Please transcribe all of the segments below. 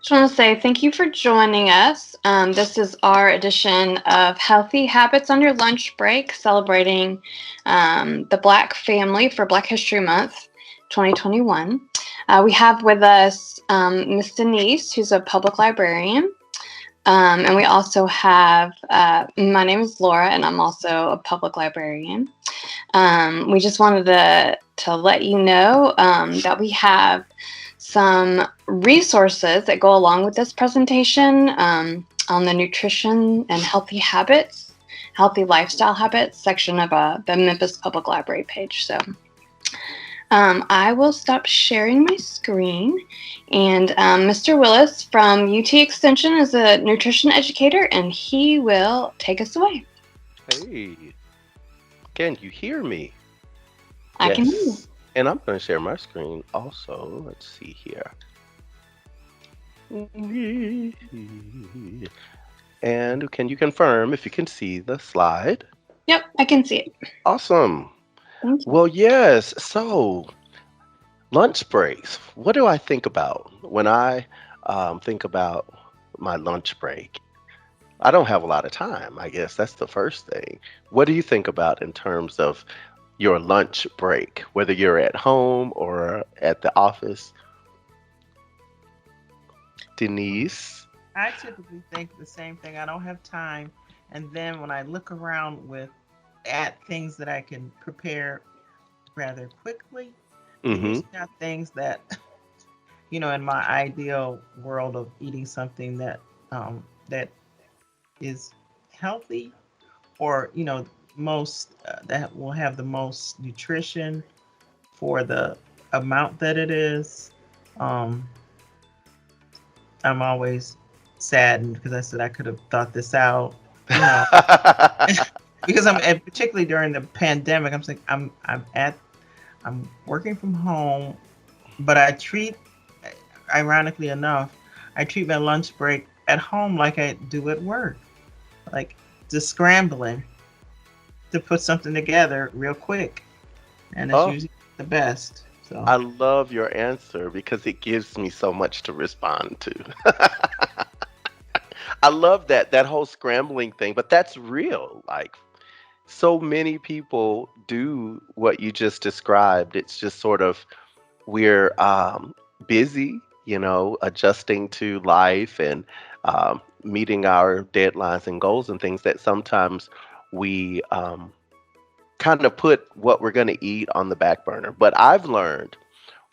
Just want to say thank you for joining us. This is our edition of Healthy Habits on Your Lunch Break, celebrating the Black family for Black History Month 2021. We have with us Miss Denise, who's a public librarian. And we also have, my name is Laura, and I'm also a public librarian. We just wanted to let you know that we have some resources that go along with this presentation on the nutrition and healthy lifestyle habits section of the Memphis Public Library page. So I will stop sharing my screen. And Mr. Willis from UT Extension is a nutrition educator, and he will take us away. Hey, can you hear me? I can hear you. Yes. And I'm going to share my screen also. Let's see here. And can you confirm if you can see the slide? Yep, I can see it. Awesome. Thank you. Well, yes. So, lunch breaks. What do I think about when I think about my lunch break? I don't have a lot of time. I guess that's the first thing. What do you think about in terms of your lunch break, whether you're at home or at the office? Denise? I typically think the same thing. I don't have time. And then when I look around at things that I can prepare rather quickly, they're Mm-hmm. usually not things that, in my ideal world of eating something that is healthy or, most that will have the most nutrition for the amount that it is. Um, I'm always saddened because I said I could have thought this out, you know, because and particularly during the pandemic, I'm saying I'm working from home, but ironically enough, I treat my lunch break at home like I do at work, like just scrambling to put something together real quick, and it's Oh, usually the best. So I love your answer because it gives me so much to respond to. I love that whole scrambling thing, but that's real. Like so many people do what you just described. It's just sort of we're busy, adjusting to life and meeting our deadlines and goals and things that sometimes we kind of put what we're going to eat on the back burner. But I've learned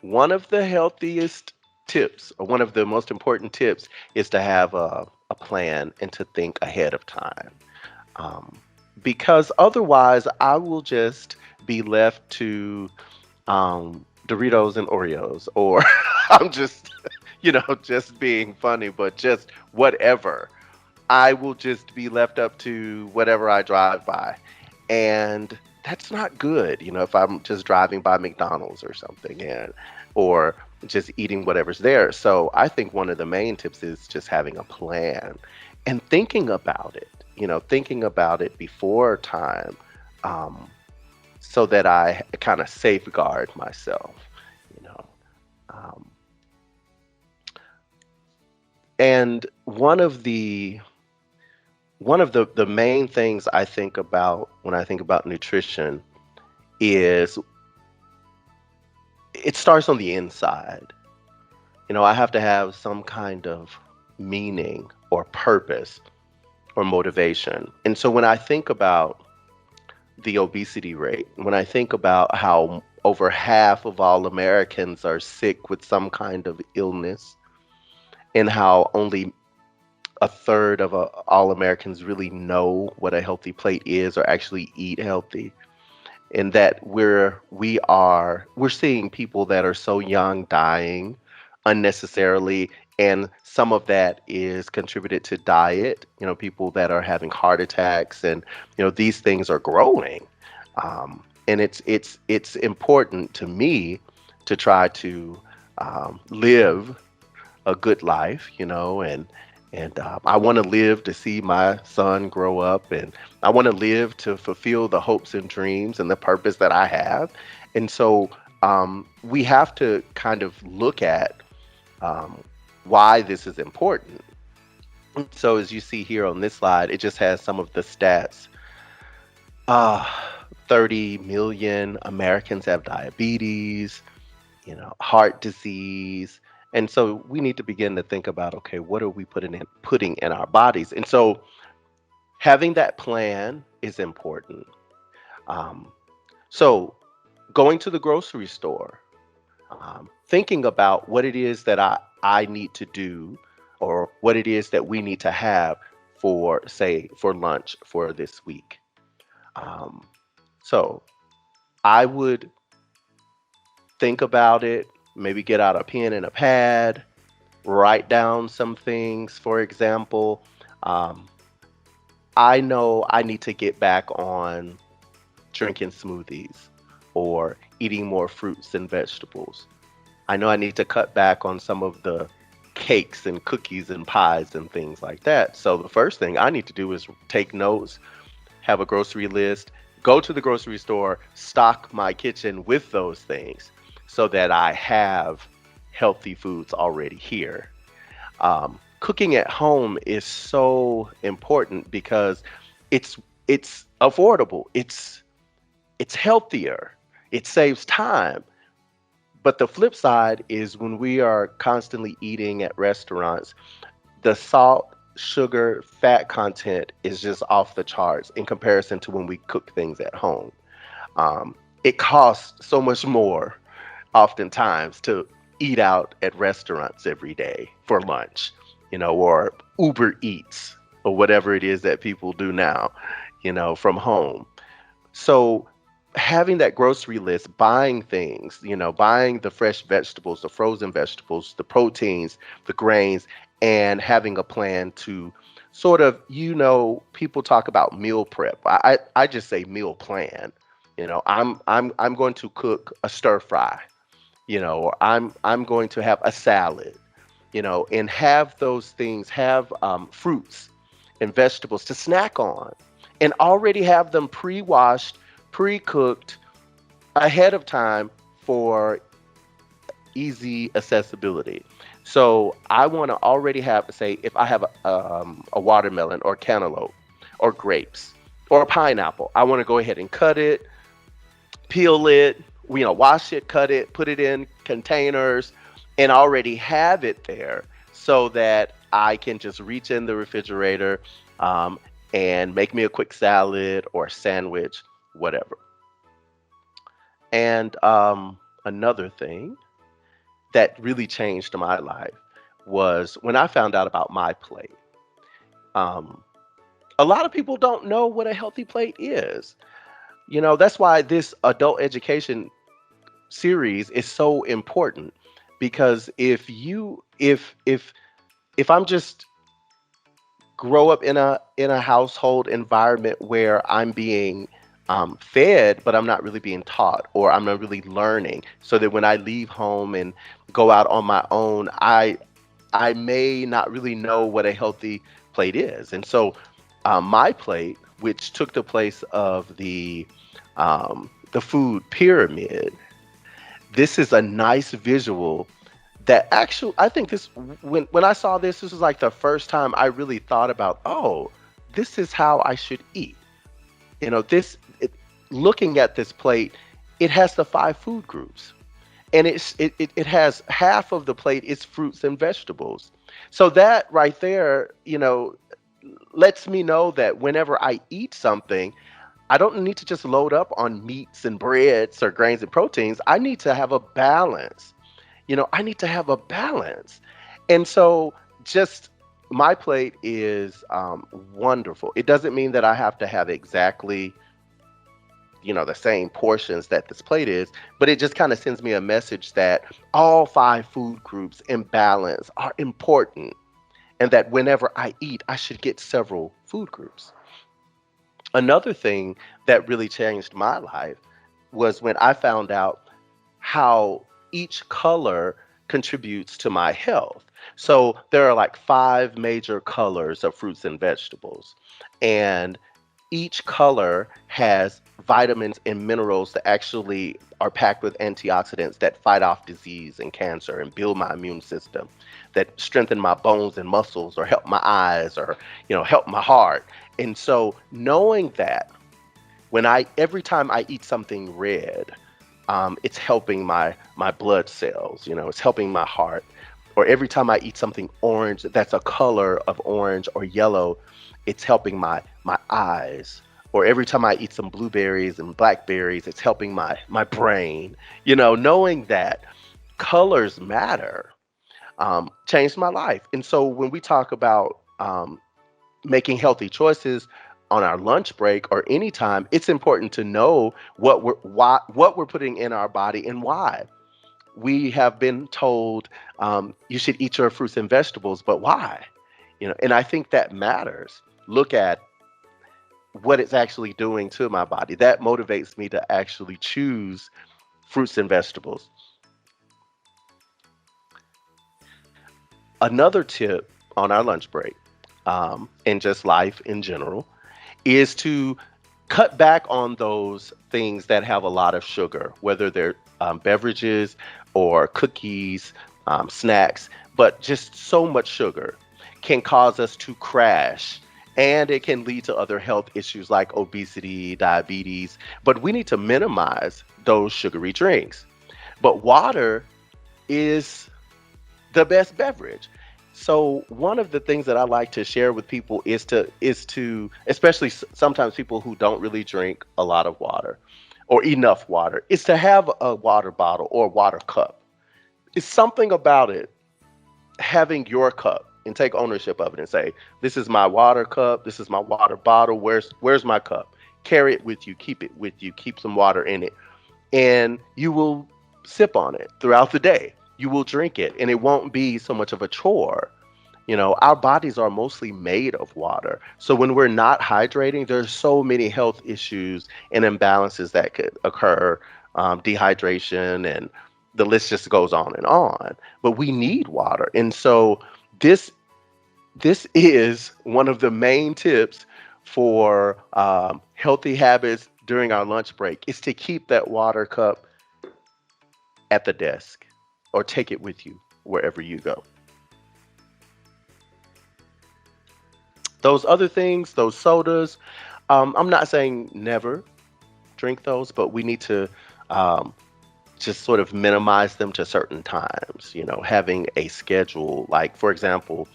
one of the healthiest tips, or one of the most important tips, is to have a plan and to think ahead of time. Um, because otherwise, I will just be left to Doritos and Oreos, or I'm just, just being funny, but just whatever. I will just be left up to whatever I drive by. And that's not good, if I'm just driving by McDonald's or something or just eating whatever's there. So I think one of the main tips is just having a plan and thinking about it before time, um, so that I kind of safeguard myself, you know. Um, and one of the main things I think about when I think about nutrition is it starts on the inside. I have to have some kind of meaning or purpose or motivation. And so when I think about the obesity rate, when I think about how over half of all Americans are sick with some kind of illness, and how only a third of all Americans really know what a healthy plate is or actually eat healthy, and that we're seeing people that are so young dying unnecessarily, and some of that is contributed to diet, people that are having heart attacks, and these things are growing. And it's important to me to try to live a good life, and I want to live to see my son grow up, and I want to live to fulfill the hopes and dreams and the purpose that I have. And so we have to kind of look at um, why this is important. So as you see here on this slide, it just has some of the stats. Uh, 30 million Americans have diabetes, heart disease. And so we need to begin to think about, okay, what are we putting in our bodies? And so having that plan is important. Um, so going to the grocery store, thinking about what it is that I need to do or what it is that we need to have for, say, for lunch for this week. Um, so I would think about it, maybe get out a pen and a pad, write down some things. For example, um, I know I need to get back on drinking smoothies or eating more fruits and vegetables. I know I need to cut back on some of the cakes and cookies and pies and things like that. So the first thing I need to do is take notes, have a grocery list, go to the grocery store, stock my kitchen with those things so that I have healthy foods already here. Cooking at home is so important because it's it's affordable. It's healthier. It saves time. But the flip side is when we are constantly eating at restaurants, the salt, sugar, fat content is just off the charts in comparison to when we cook things at home. It costs so much more oftentimes to eat out at restaurants every day for lunch, or Uber Eats or whatever it is that people do now, from home. So having that grocery list, buying things, buying the fresh vegetables, the frozen vegetables, the proteins, the grains, and having a plan to sort of, people talk about meal prep. I just say meal plan. I'm going to cook a stir fry, or I'm going to have a salad, and have those things, have fruits and vegetables to snack on, and already have them pre-washed, pre-cooked ahead of time for easy accessibility. So I want to already have, say, if I have a watermelon or cantaloupe or grapes or a pineapple, I want to go ahead and cut it, peel it, wash it, cut it, put it in containers, and already have it there so that I can just reach in the refrigerator um, and make me a quick salad or sandwich, whatever. And another thing that really changed my life was when I found out about my plate. Um, a lot of people don't know what a healthy plate is. That's why this adult education series is so important because if I'm just grow up in a household environment where I'm being fed, but I'm not really being taught, or I'm not really learning, so that when I leave home and go out on my own, I may not really know what a healthy plate is. And so my plate, which took the place of the food pyramid, this is a nice visual that actually I think this when I saw this was like the first time I really thought about, oh, this is how I should eat. Looking at this plate, it has the five food groups, and it has half of the plate is fruits and vegetables. So that right there, lets me know that whenever I eat something, I don't need to just load up on meats and breads or grains and proteins. I need to have a balance. I need to have a balance. And so just my plate is wonderful. It doesn't mean that I have to have exactly, the same portions that this plate is, but it just kind of sends me a message that all five food groups in balance are important and that whenever I eat, I should get several food groups. Another thing that really changed my life was when I found out how each color contributes to my health. So there are like five major colors of fruits and vegetables. And Each color has vitamins and minerals that actually are packed with antioxidants that fight off disease and cancer and build my immune system, that strengthen my bones and muscles or help my eyes or, help my heart. And so knowing that when I every time I eat something red, it's helping my blood cells. It's helping my heart. Or every time I eat something orange that's a color of orange or yellow, it's helping my eyes. Or every time I eat some blueberries and blackberries, it's helping my brain. Knowing that colors matter, changed my life. And so when we talk about making healthy choices on our lunch break or anytime, it's important to know what we're putting in our body and why. We have been told you should eat your fruits and vegetables, but why? And I think that matters. Look at what it's actually doing to my body. That motivates me to actually choose fruits and vegetables. Another tip on our lunch break, and just life in general, is to cut back on those things that have a lot of sugar, whether they're beverages or cookies, snacks, but just so much sugar can cause us to crash. And it can lead to other health issues like obesity, diabetes. But we need to minimize those sugary drinks. But water is the best beverage. So one of the things that I like to share with people is to especially sometimes people who don't really drink a lot of water or enough water is to have a water bottle or a water cup. It's something about it, having your cup and take ownership of it and say, this is my water cup, this is my water bottle, where's my cup? Carry it with you, keep it with you, keep some water in it, and you will sip on it throughout the day. You will drink it, and it won't be so much of a chore. Our bodies are mostly made of water. So when we're not hydrating, there's so many health issues and imbalances that could occur, dehydration, and the list just goes on and on. But we need water. And so this this is one of the main tips for healthy habits during our lunch break is to keep that water cup at the desk or take it with you wherever you go. Those other things, those sodas, I'm not saying never drink those, but we need to um, just sort of minimize them to certain times, having a schedule. Like, for example,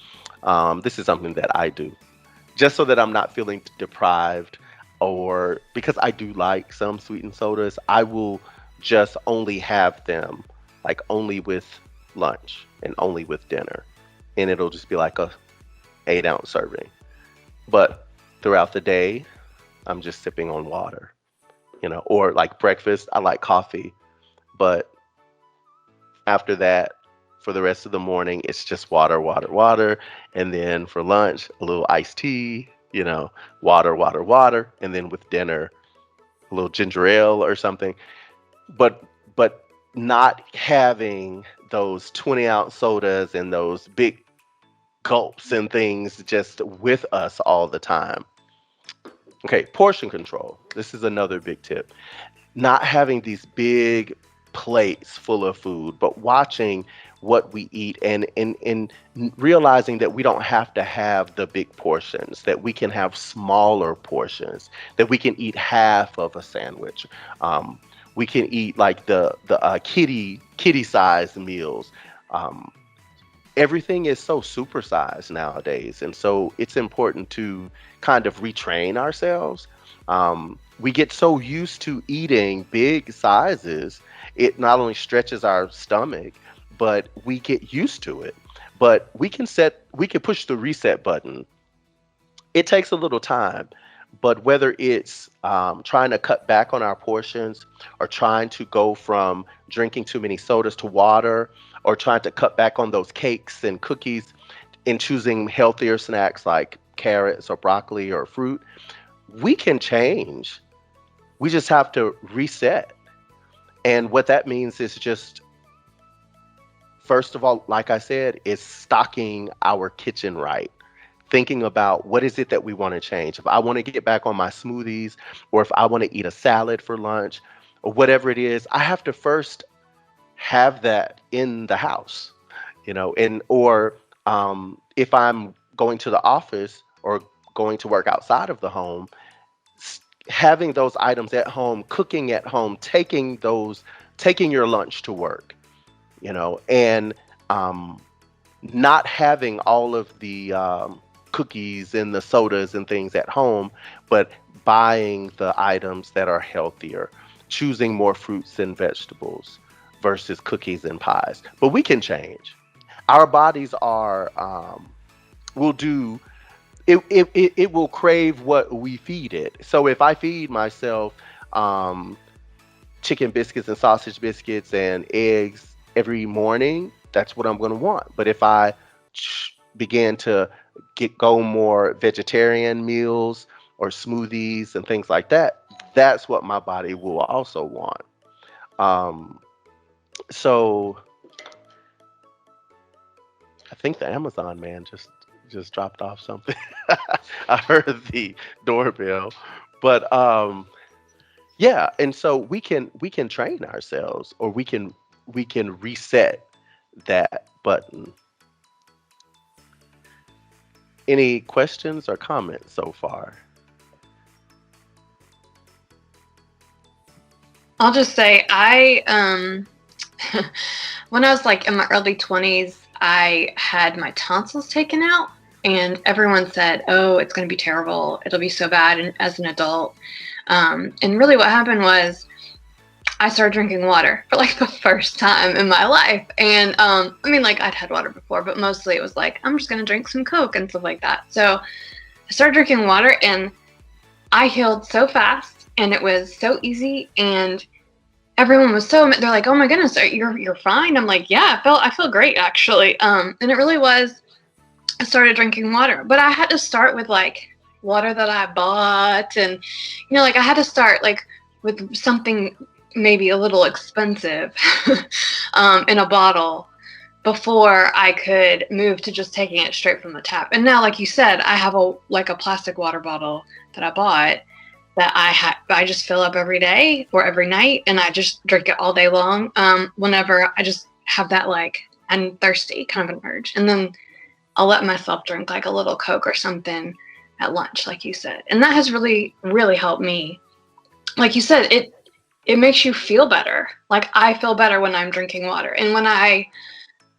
this is something that I do just so that I'm not feeling deprived, or because I do like some sweetened sodas, I will just only have them like only with lunch and only with dinner. And it'll just be like a 8-ounce serving. But throughout the day, I'm just sipping on water, or like breakfast, I like coffee. But after that, for the rest of the morning, it's just water, water, water. And then for lunch, a little iced tea, water, water, water. And then with dinner, a little ginger ale or something. But but not having those 20-ounce sodas and those big gulps and things just with us all the time. Okay, portion control. This is another big tip. Not having these big plates full of food, but watching what we eat and realizing that we don't have to have the big portions, that we can have smaller portions, that we can eat half of a sandwich. We can eat like the kitty size meals. Um, Everything is so supersized nowadays, and so it's important to kind of retrain ourselves. We get so used to eating big sizes, it not only stretches our stomach, but we get used to it. But we can push the reset button. It takes a little time, but whether it's trying to cut back on our portions, or trying to go from drinking too many sodas to water, or trying to cut back on those cakes and cookies and choosing healthier snacks like carrots or broccoli or fruit, we can change. We just have to reset. And what that means is just, first of all, like I said, is stocking our kitchen right. thinking about what is it that we want to change. If I want to get back on my smoothies, or if I want to eat a salad for lunch, or whatever it is, I have to first have that in the house, and or if I'm going to the office or going to work outside of the home, having those items at home, cooking at home, taking your lunch to work, and um, not having all of the cookies and the sodas and things at home, but buying the items that are healthier, choosing more fruits and vegetables versus cookies and pies. But we can change. Our bodies will do it will crave what we feed it. So if I feed myself um, chicken biscuits and sausage biscuits and eggs every morning, that's what I'm going to want. But if I begin to go more vegetarian meals or smoothies and things like that, that's what my body will also want. Um, so I think the Amazon man just dropped off something. I heard the doorbell, but yeah, and so we can train ourselves, or we can reset that button. Any questions or comments so far? I'll just say when I was like in my early 20s, I had my tonsils taken out, and everyone said, "Oh, it's going to be terrible. It'll be so bad as an adult." And really, what happened was I started drinking water for like the first time in my life. And I mean, like I'd had water before, but mostly it was like, I'm just going to drink some Coke and stuff like that. So I started drinking water, and I healed so fast, and it was so easy. And everyone was they're like, "Oh my goodness, you're fine." I'm like, "Yeah, I feel great actually." And it really was. I started drinking water, but I had to start with like water that I bought, and like I had to start like with something maybe a little expensive in a bottle before I could move to just taking it straight from the tap. And now, like you said, I have a plastic water bottle that I bought that I just fill up every day or every night, and I just drink it all day long. Whenever I just have that like I'm thirsty kind of an urge, and then I'll let myself drink like a little Coke or something at lunch, like you said, and that has really really helped me. Like you said, it makes you feel better. Like I feel better when I'm drinking water, and when I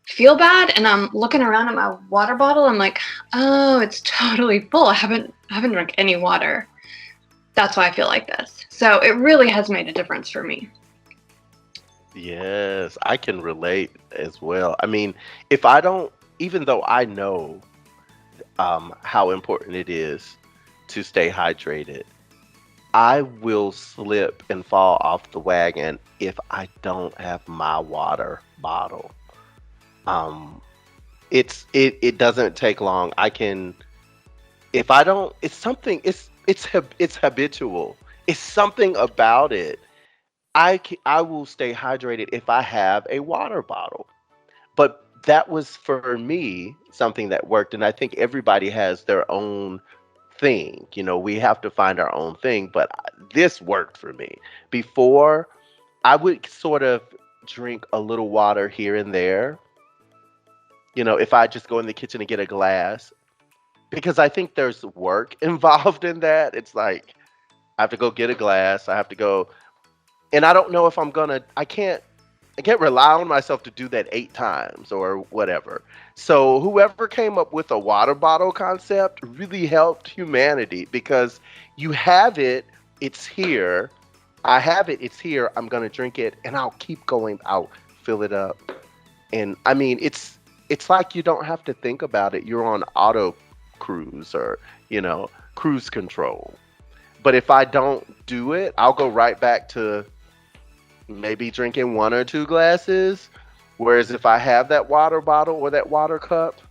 feel bad and I'm looking around at my water bottle, I'm like, oh, it's totally full. I haven't drunk any water. That's why I feel like this. So it really has made a difference for me. Yes, I can relate as well. I mean, if I don't, even though I know how important it is to stay hydrated, I will slip and fall off the wagon if I don't have my water bottle. Um, it doesn't take long. I can, if I don't, it's something. It's habitual. It's something about it. I will stay hydrated if I have a water bottle. But that was for me something that worked, and I think everybody has their own thing. We have to find our own thing, but this worked for me. Before, I would sort of drink a little water here and there. If I just go in the kitchen and get a glass, because I think there's work involved in that. It's like I have to go get a glass. I have to go, and I don't know if I can't rely on myself to do that 8 times or whatever. So whoever came up with a water bottle concept really helped humanity, because you have it, it's here. I have it, it's here. I'm gonna drink it, and I'll keep going. I'll fill it up, and I mean, it's like you don't have to think about it. You're on auto cruise, or cruise control. But if I don't do it, I'll go right back to maybe drinking 1 or 2 glasses. Whereas if I have that water bottle or that water cup,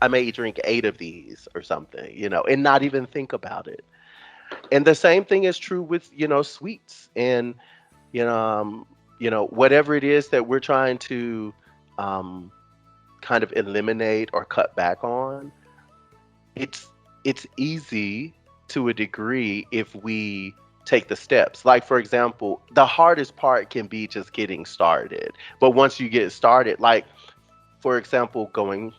I may drink 8 of these or something, and not even think about it. And the same thing is true with, sweets, and, whatever it is that we're trying to um, kind of eliminate or cut back on. it's it's easy to a degree if we take the steps. Like for example, the hardest part can be just getting started. But once you get started, like for example, going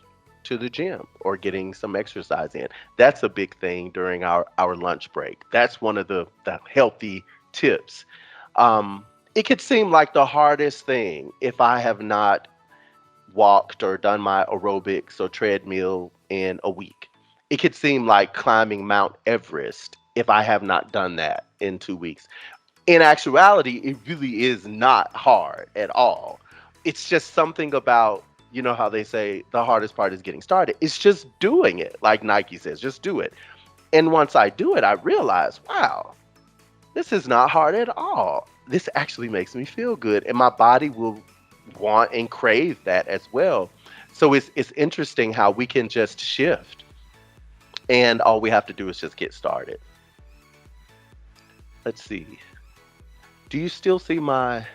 to the gym or getting some exercise in. That's a big thing during our lunch break. That's one of the healthy tips. It could seem like the hardest thing if I have not walked or done my aerobics or treadmill in a week. It could seem like climbing Mount Everest if I have not done that in 2 weeks. In actuality, it really is not hard at all. It's just something about, you know how they say the hardest part is getting started. It's just doing it. Like Nike says, just do it. And once I do it, I realize, wow, this is not hard at all. This actually makes me feel good. And my body will want and crave that as well. So it's interesting how we can just shift and all we have to do is just get started. Let's see. Do you still see my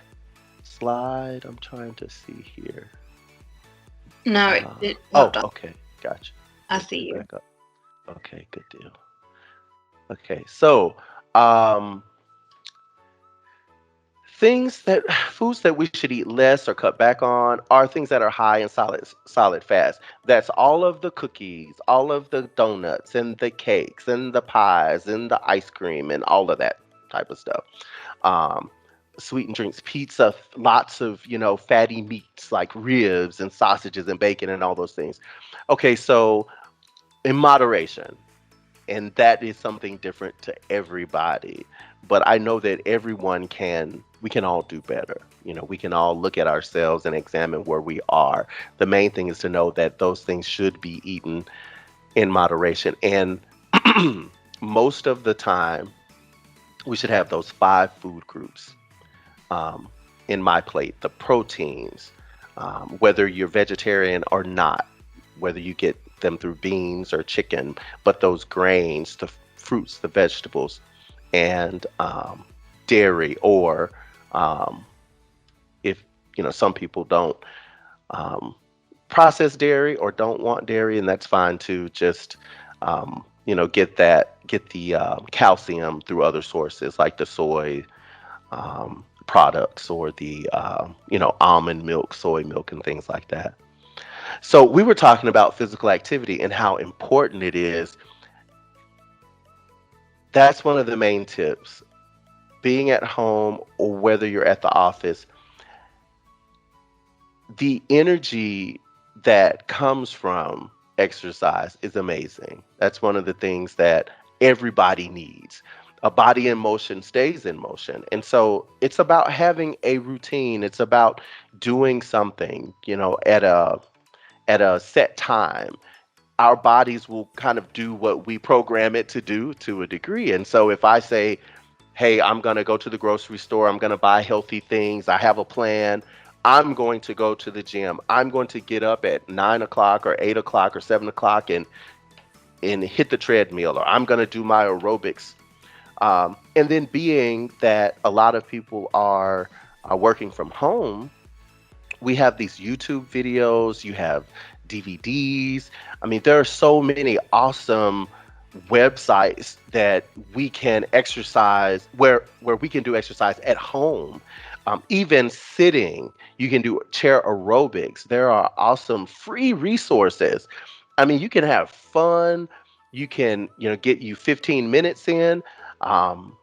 slide? I'm trying to see here. No, it Oh, popped up. okay. Gotcha. I Let's see get you. back up. Okay, good deal. Okay, so um, things that foods that we should eat less or cut back on are things that are high in solid fats. That's all of the cookies, all of the donuts and the cakes and the pies and the ice cream and all of that type of stuff. Um, Sweetened drinks, pizza, lots of fatty meats like ribs and sausages and bacon and all those things. Okay, so in moderation, and that is something different to everybody, but I know that everyone can we can all do better. We can all look at ourselves and examine where we are. The main thing is to know that those things should be eaten in moderation, and most of the time we should have those 5 food groups um, in my plate: the proteins, whether you're vegetarian or not, whether you get them through beans or chicken, but those grains, the fruits, the vegetables, and dairy, or um, if some people don't um, process dairy or don't want dairy, and that's fine too. Just get the calcium through other sources like the soy products or the almond milk, soy milk, and things like that. So we were talking about physical activity and how important it is. That's one of the main tips. Being at home or whether you're at the office, the energy that comes from exercise is amazing. That's one of the things that everybody needs. A body in motion stays in motion. And so it's about having a routine. It's about doing something, at a set time. Our bodies will kind of do what we program it to do to a degree. And so if I say, hey, I'm going to go to the grocery store, I'm going to buy healthy things, I have a plan, I'm going to go to the gym, I'm going to get up at 9 o'clock or 8 o'clock or 7 o'clock and hit the treadmill, or I'm going to do my aerobics. And then being that a lot of people are working from home, we have these YouTube videos, you have DVDs. I mean, there are so many awesome websites that we can exercise where we can do exercise at home. Even sitting, you can do chair aerobics. There are awesome free resources. I mean, you can have fun. You can, get you 15 minutes in. Um,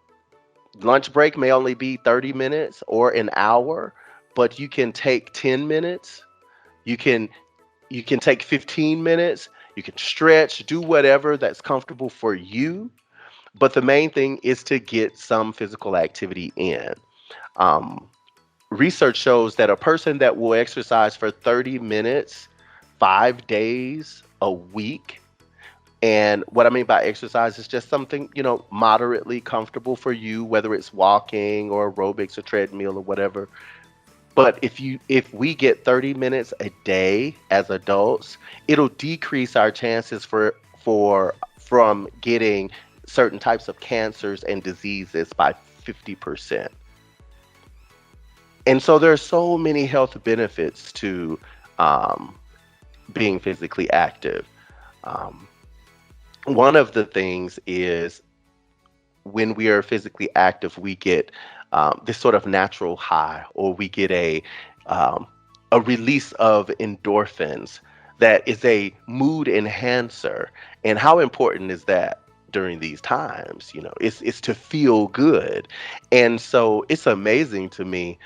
Lunch break may only be 30 minutes or an hour, but you can take 10 minutes. You can you can take 15 minutes. You can stretch, do whatever that's comfortable for you. But the main thing is to get some physical activity in. Um, Research shows that a person that will exercise for 30 minutes, 5 days a week, and what I mean by exercise is just something, moderately comfortable for you, whether it's walking or aerobics or treadmill or whatever. But if we get 30 minutes a day as adults, it'll decrease our chances for from getting certain types of cancers and diseases by 50%. And so there are so many health benefits to um, being physically active. Um, one of the things is when we are physically active, we get this sort of natural high, or we get um, a release of endorphins that is a mood enhancer. And how important is that during these times? You know, it's to feel good, and so it's amazing to me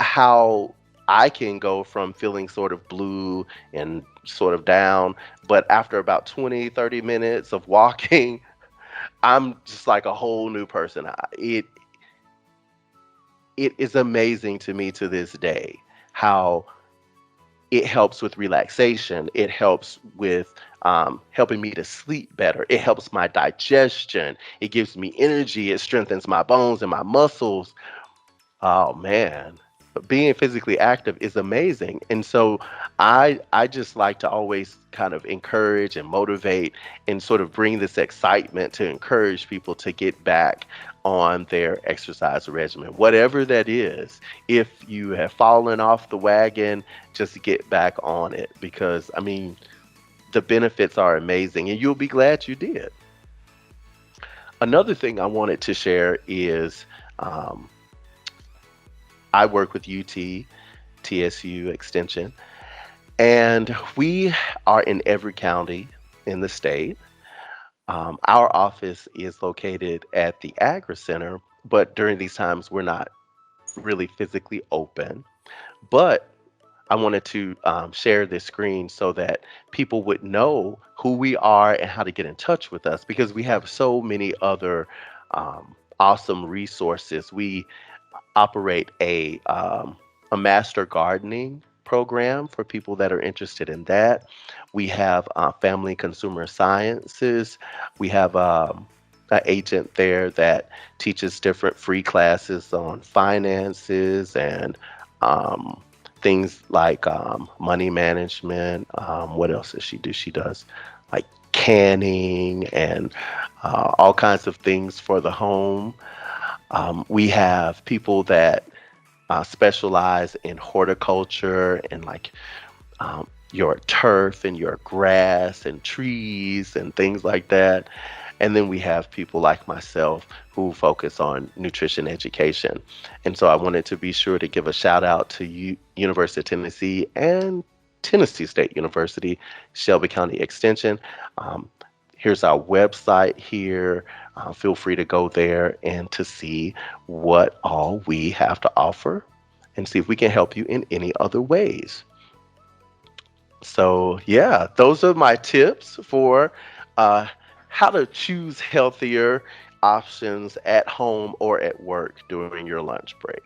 how I can go from feeling sort of blue and sort of down, but after about 20, 30 minutes of walking, I'm just like a whole new person. It is amazing to me to this day how it helps with relaxation. It helps with helping me to sleep better. It helps my digestion. It gives me energy. It strengthens my bones and my muscles. Oh man, but being physically active is amazing. And so I just like to always kind of encourage and motivate and sort of bring this excitement to encourage people to get back on their exercise regimen. Whatever that is, if you have fallen off the wagon, just get back on it, because I mean, the benefits are amazing and you'll be glad you did. Another thing I wanted to share is um, I work with TSU Extension, and we are in every county in the state. Our office is located at the Agri Center, but during these times, we're not really physically open. But I wanted to share this screen so that people would know who we are and how to get in touch with us, because we have so many other awesome resources. We operate a master gardening program for people that are interested in that. We have family consumer sciences. We have an agent there that teaches different free classes on finances and um, things like money management. What else does she do? She does like canning and all kinds of things for the home. We have people that specialize in horticulture and like your turf and your grass and trees and things like that. And then we have people like myself who focus on nutrition education. And so I wanted to be sure to give a shout out to University of Tennessee and Tennessee State University, Shelby County Extension. Um, Here's our website here. Feel free to go there and to see what all we have to offer and see if we can help you in any other ways. So, yeah, those are my tips for uh, how to choose healthier options at home or at work during your lunch break.